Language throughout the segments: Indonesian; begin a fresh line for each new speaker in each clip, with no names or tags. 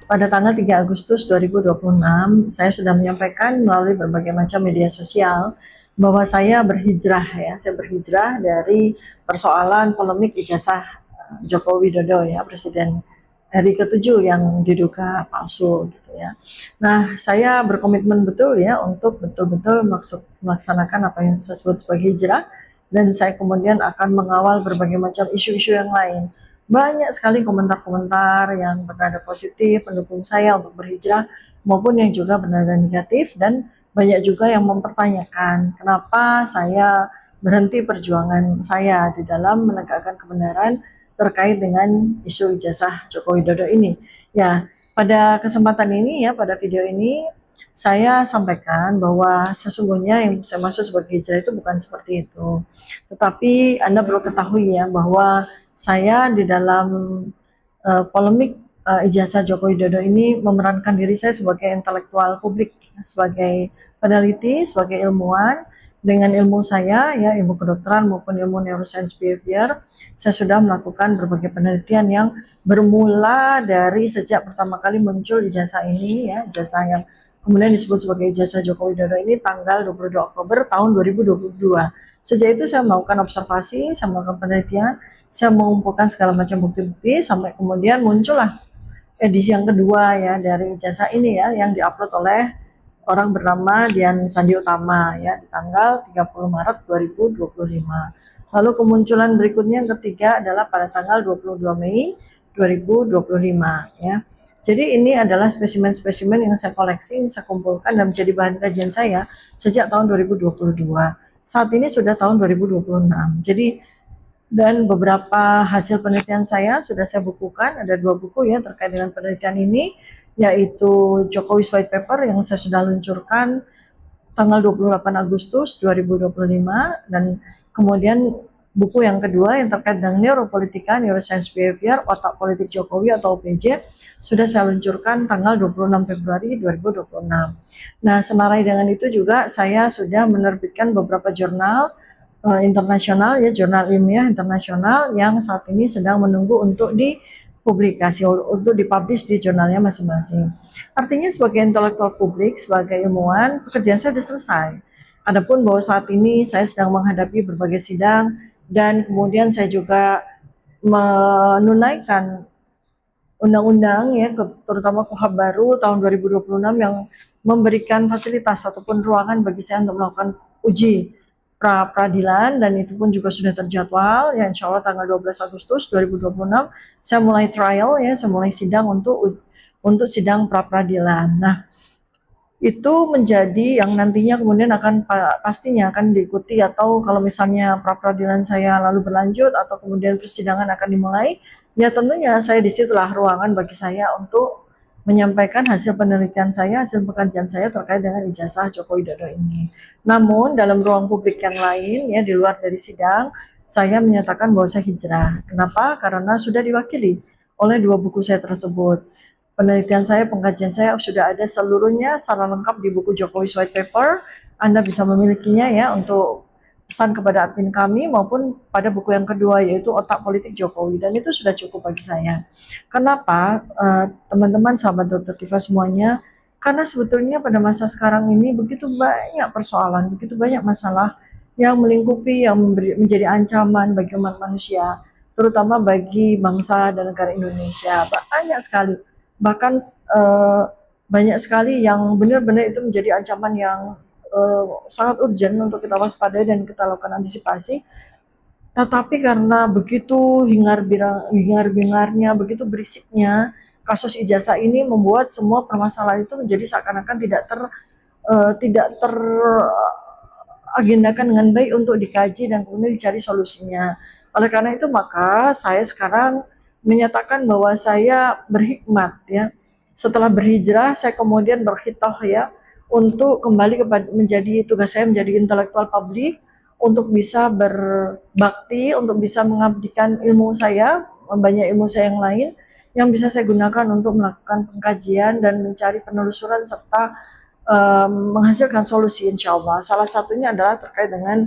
Pada tanggal 3 Agustus 2026, saya sudah menyampaikan melalui berbagai macam media sosial bahwa saya berhijrah ya, saya berhijrah dari persoalan polemik ijazah Joko Widodo ya, Presiden RI ke-7 yang diduga palsu gitu ya. Nah, saya berkomitmen betul ya untuk betul-betul melaksanakan apa yang saya sebut sebagai hijrah, dan saya kemudian akan mengawal berbagai macam isu-isu yang lain. Banyak sekali komentar-komentar yang bernada positif mendukung saya untuk berhijrah maupun yang juga bernada negatif, dan banyak juga yang mempertanyakan kenapa saya berhenti perjuangan saya di dalam menegakkan kebenaran terkait dengan isu ijazah Joko Widodo ini. Ya, pada kesempatan ini ya, pada video ini saya sampaikan bahwa sesungguhnya yang saya maksud sebagai hijrah itu bukan seperti itu. Tetapi Anda perlu ketahui ya bahwa saya di dalam polemik ijazah Joko Widodo ini memerankan diri saya sebagai intelektual publik, sebagai peneliti, sebagai ilmuwan. Dengan ilmu saya, ya ilmu kedokteran maupun ilmu neuroscience behavior, saya sudah melakukan berbagai penelitian yang bermula dari sejak pertama kali muncul ijazah ini, ya ijazah yang kemudian disebut sebagai ijazah Joko Widodo ini tanggal 22 Oktober tahun 2022. Sejak itu saya melakukan observasi, saya melakukan penelitian, saya mengumpulkan segala macam bukti-bukti sampai kemudian muncullah edisi yang kedua ya dari ijazah ini ya, yang diupload oleh orang bernama Dian Sandi Utama ya di tanggal 30 Maret 2025. Lalu kemunculan berikutnya yang ketiga adalah pada tanggal 22 Mei 2025 ya. Jadi ini adalah spesimen-spesimen yang saya koleksi, yang saya kumpulkan dan menjadi bahan kajian saya sejak tahun 2022. Saat ini sudah tahun 2026. Jadi dan beberapa hasil penelitian saya sudah saya bukukan, ada 2 buku ya terkait dengan penelitian ini, yaitu Jokowi's White Paper yang saya sudah luncurkan tanggal 28 Agustus 2025, dan kemudian buku yang kedua yang terkait dengan neuropolitika, neuroscience behavior, otak politik Jokowi atau OPJ, sudah saya luncurkan tanggal 26 Februari 2026. Nah, senarai dengan itu juga saya sudah menerbitkan beberapa jurnal internasional ya, jurnal ilmiah internasional yang saat ini sedang menunggu untuk dipublikasi, untuk dipublish di jurnalnya masing-masing. Artinya sebagai intelektual publik, sebagai ilmuwan, pekerjaan saya sudah selesai. Adapun bahwa saat ini saya sedang menghadapi berbagai sidang, dan kemudian saya juga menunaikan undang-undang ya, terutama KUHP baru tahun 2026 yang memberikan fasilitas ataupun ruangan bagi saya untuk melakukan uji pra-peradilan, dan itu pun juga sudah terjadwal ya, insya Allah tanggal 12 Agustus 2026 saya mulai trial ya, saya mulai sidang untuk sidang pra-peradilan. Nah, itu menjadi yang nantinya kemudian akan pastinya akan diikuti, atau kalau misalnya pra-peradilan saya lalu berlanjut atau kemudian persidangan akan dimulai, ya tentunya saya disitulah ruangan bagi saya untuk menyampaikan hasil penelitian saya, hasil pengkajian saya terkait dengan ijazah Joko Widodo ini. Namun dalam ruang publik yang lain ya, di luar dari sidang, saya menyatakan bahwa saya hijrah. Kenapa? Karena sudah diwakili oleh 2 buku saya tersebut. Penelitian saya, pengkajian saya sudah ada seluruhnya secara lengkap di buku Jokowi's White Paper. Anda bisa memilikinya ya untuk pesan kepada admin kami, maupun pada buku yang kedua yaitu Otak Politik Jokowi, dan itu sudah cukup bagi saya. Kenapa teman-teman sahabat Dr. Tifa semuanya? Karena sebetulnya pada masa sekarang ini begitu banyak persoalan, begitu banyak masalah yang melingkupi, yang menjadi ancaman bagi umat manusia, terutama bagi bangsa dan negara Indonesia. Banyak sekali, bahkan banyak sekali yang benar-benar itu menjadi ancaman yang sangat urgent untuk kita waspadai dan kita lakukan antisipasi. Tetapi karena begitu hingar-bingarnya, begitu berisiknya kasus ijazah ini, membuat semua permasalahan itu menjadi seakan-akan tidak teragendakan dengan baik untuk dikaji dan kemudian dicari solusinya. Oleh karena itu maka saya sekarang menyatakan bahwa saya berhikmat ya. Setelah berhijrah, saya kemudian berkhitoh ya untuk kembali kepada menjadi tugas saya menjadi intelektual publik, untuk bisa berbakti, untuk bisa mengabdikan ilmu saya, banyak ilmu saya yang lain yang bisa saya gunakan untuk melakukan pengkajian dan mencari penelusuran serta menghasilkan solusi insya Allah. Salah satunya adalah terkait dengan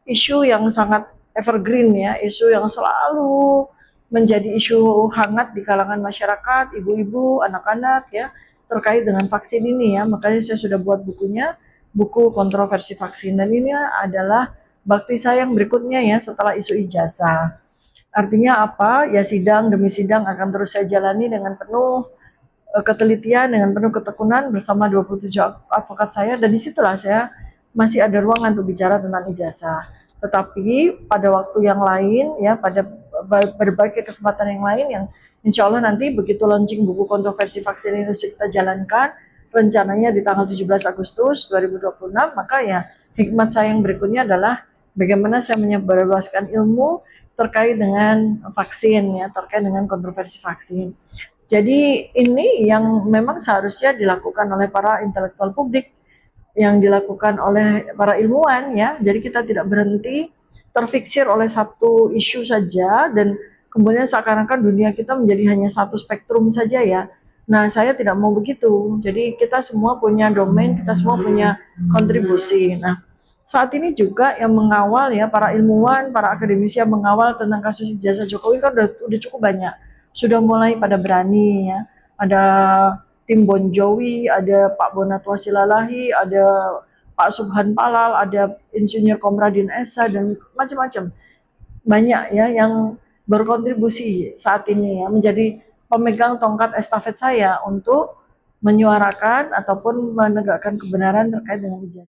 isu yang sangat evergreen ya, isu yang selalu menjadi isu hangat di kalangan masyarakat, ibu-ibu, anak-anak ya, terkait dengan vaksin ini ya. Makanya saya sudah buat bukunya, buku kontroversi vaksin, dan ini adalah bakti saya yang berikutnya ya setelah isu ijazah. Artinya apa? Ya sidang demi sidang akan terus saya jalani dengan penuh ketelitian, dengan penuh ketekunan bersama 27 advokat saya, dan disitulah saya masih ada ruangan untuk bicara tentang ijazah. Tetapi pada waktu yang lain ya, pada berbagai kesempatan yang lain yang insya Allah nanti begitu launching buku kontroversi vaksin Indonesia kita jalankan, rencananya di tanggal 17 Agustus 2026, maka ya hikmat saya yang berikutnya adalah bagaimana saya menyebarluaskan ilmu terkait dengan vaksin ya, terkait dengan kontroversi vaksin. Jadi ini yang memang seharusnya dilakukan oleh para intelektual publik, yang dilakukan oleh para ilmuwan ya. Jadi kita tidak berhenti terfiksir oleh satu isu saja dan kemudian seakan-akan dunia kita menjadi hanya satu spektrum saja ya. Nah, saya tidak mau begitu. Jadi kita semua punya domain, kita semua punya kontribusi. Nah, saat ini juga yang mengawal ya, para ilmuwan, para akademisi yang mengawal tentang kasus ijazah Jokowi kan udah cukup banyak. Sudah mulai pada berani ya. Ada tim Bon Jovi, ada Pak Bonatwa Silalahi, ada Pak Subhan Palal, ada Insinyur Komradin Esa, dan macam-macam. Banyak ya yang berkontribusi saat ini ya menjadi pemegang tongkat estafet saya untuk menyuarakan ataupun menegakkan kebenaran terkait dengan ijazah.